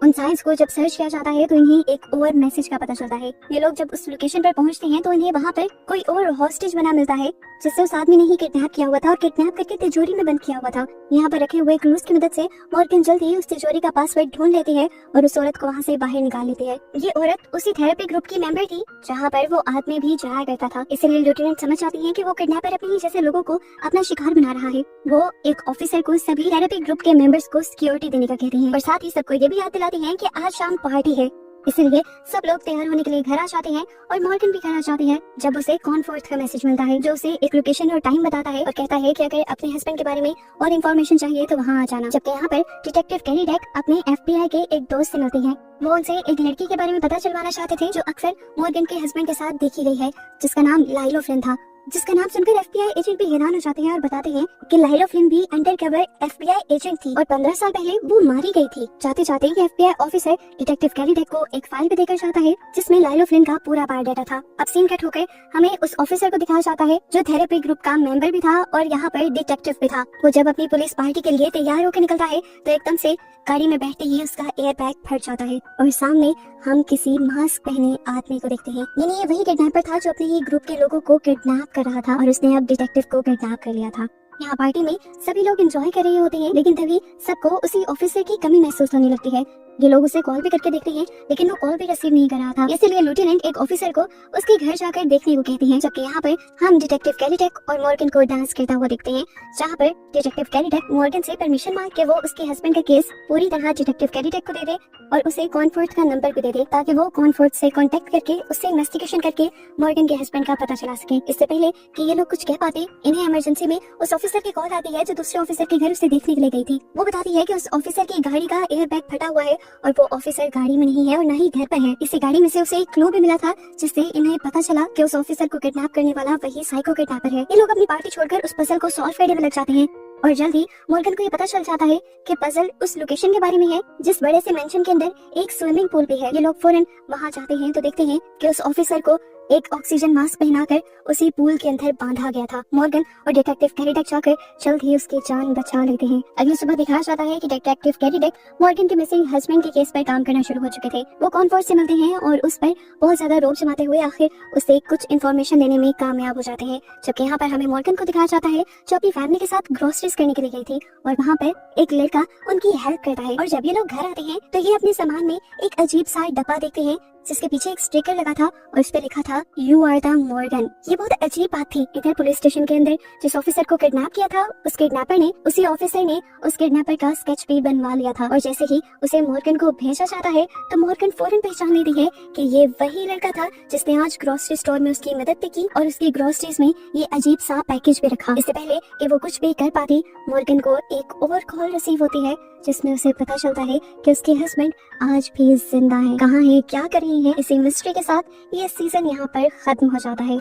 उन साइंस को जब सर्च किया जाता है तो इन्हें एक और मैसेज का पता चलता है। ये लोग जब उस लोकेशन पर पहुंचते हैं तो इन्हें वहाँ पर कोई और हॉस्टेज बना मिलता है जिससे उस आदमी ने ही किडनैप किया हुआ था और किडनैप करके तिजोरी में बंद किया हुआ था। यहाँ पर रखे हुए क्लूज की मदद से मॉर्गन जल्द ही उस तिजोरी का पासवर्ड ढूंढ लेती है और उस औरत को वहाँ से बाहर निकाल लेती है। ये औरत उसी थेरेपी ग्रुप की मेंबर थी जहाँ पर वो आदमी भी जाया करता था। इसलिए लेफ्टिनेंट समझ जाती है कि वो किडनैपर अपने ही जैसे लोगों को अपना शिकार बना रहा है। वो एक ऑफिसर को सभी थेरेपी ग्रुप के मेंबर्स को सिक्योरिटी देने का कहती है और साथ ही सबको ये भी याद दिलाती है कि आज शाम पार्टी है। इसलिए सब लोग तैयार होने के लिए घर आ जाते हैं और मॉर्गन भी घर आ जाती है जब उसे कॉनफोर्थ का मैसेज मिलता है जो उसे एक लोकेशन और टाइम बताता है और कहता है कि अगर अपने हस्बैंड के बारे में और इन्फॉर्मेशन चाहिए तो वहाँ आ जाना। जबकि यहाँ पर डिटेक्टिव कैरीडेक अपने FBI के एक दोस्त से मिलते हैं। वो उनसे एक लड़की के बारे में पता चलवाना चाहते थे जो अक्सर मॉर्गन के हस्बैंड के साथ देखी गई है जिसका नाम लाइलो फ्लिन था। जिसका नाम सुनकर FBI एजेंट भी हैरान हो जाते हैं और बताते हैं कि लाइलो फ्लिन भी अंडरकवर FBI एजेंट थी और 15 साल पहले वो मारी गई थी। जाते जाते ये FBI ऑफिसर डिटेक्टिव कैरीडेक को एक फाइल भी देकर जाता है जिसमें लाइलो फ्लिन का पूरा बायोडाटा था। अब सीन कट होकर हमें उस ऑफिसर को दिखाया जाता है जो थेरेपी ग्रुप का मेंबर भी था और यहाँ पर डिटेक्टिव भी था। वो जब अपनी पुलिस पार्टी के लिए तैयार होकर निकलता है तो एकदम से गाड़ी में बैठते ही उसका एयर बैग फट जाता है और सामने हम किसी मास्क पहने आदमी को देखते हैं। यानी ये वही किडनैपर था जो अपने ही ग्रुप के लोगों को किडनैप कर रहा था और उसने अब डिटेक्टिव को किडनैप कर लिया था। यहाँ पार्टी में सभी लोग एंजॉय कर रहे होते हैं, लेकिन तभी सबको उसी ऑफिसर की कमी महसूस होने लगती है। ये लोग उसे कॉल भी करके देखते हैं, लेकिन वो कॉल भी रिसीव नहीं कर रहा था। इसलिए लेफ्टिनेंट एक ऑफिसर को उसके घर जाकर देखने को कहती है। जबकि यहाँ पर हम डिटेक्टिव कैलिटेक और मॉर्गन को डांस करता हुआ देखते हैं, जहाँ पर डिटेक्टिव कैलिटेक मॉर्गन से परमिशन मांग के वो उसके हस्बैंड का केस पूरी तरह डिटेक्टिव कैलिटेक को दे दे और उसे कॉनफोर्ट का नंबर भी दे दे, ताकि वो कॉनफोर्ट से कांटेक्ट करके उससे इन्वेस्टिगेशन करके मॉर्गन के हस्बैंड का पता चला सके। इससे पहले कि ये लोग कुछ कह पाते, इन्हें इमरजेंसी में उस ऑफिसर की कॉल आती है जो दूसरे ऑफिसर के घर उसे देखने के लिए गई थी। वो बताती है कि उस ऑफिसर की गाड़ी का एयर बैग फटा हुआ है और वो ऑफिसर गाड़ी में नहीं है और न ही घर पर है। इसी गाड़ी में से उसे एक क्लू भी मिला था, जिससे इन्हें पता चला कि उस ऑफिसर को किडनैप करने वाला वही साइको किडनैपर है। ये लोग अपनी पार्टी छोड़कर उस पजल को सॉल्व करने में लग जाते हैं और जल्द ही मॉर्गन को ये पता चल जाता है कि पजल उस लोकेशन के बारे में है जिस बड़े से मेंशन के अंदर एक स्विमिंग पूल भी है। ये लोग फौरन वहाँ जाते हैं तो देखते हैं कि उस ऑफिसर को एक ऑक्सीजन मास्क पहनाकर उसी पूल के अंदर बांधा गया था। मॉर्गन और डिटेक्टिव कैलिटेक जाकर जल्द ही उसकी जान बचा लेते हैं। अगली सुबह दिखाया जाता है कि डिटेक्टिव कैलिटेक मॉर्गन के मिसिंग हस्बैंड के केस पर काम करना शुरू हो चुके थे। वो कॉनफोर्ट से मिलते हैं और उस पर बहुत ज्यादा रोब जमाते हुए आखिर उसे कुछ इन्फॉर्मेशन देने में कामयाब हो जाते हैं। जबकि यहाँ पर हमें मॉर्गन को दिखाया जाता है जो अपनी फैमिली के साथ ग्रोसरीज करने के लिए गई थी और वहाँ पर एक लड़का उनकी हेल्प करता है। और जब ये लोग घर आते हैं तो ये अपने सामान में एक अजीब सा डब्बा देखते हैं जिसके पीछे एक स्टिकर लगा था और उस पे लिखा था यू आर द मॉर्गन। ये बहुत अजीब बात थी। इधर पुलिस स्टेशन के अंदर जिस ऑफिसर को किडनैप किया था उस किडनैपर ने उसी ऑफिसर ने उस किडनैपर का स्केच भी बनवा लिया था और जैसे ही उसे मॉर्गन को भेजा जाता है तो मॉर्गन फौरन पहचान लेती है कि ये वही लड़का था जिसने आज ग्रोसरी स्टोर में उसकी मदद भी की और उसकी ग्रोसरीज में ये अजीब सा पैकेज भी रखा। इससे पहले कि वो कुछ भी कर पाती, मॉर्गन को एक और कॉल रिसीव होती है जिसमें उसे पता चलता है कि उसके हस्बैंड आज भी जिंदा है। कहाँ है, क्या कर रही है, इसी मिस्ट्री के साथ ये सीजन यहाँ पर खत्म हो जाता है।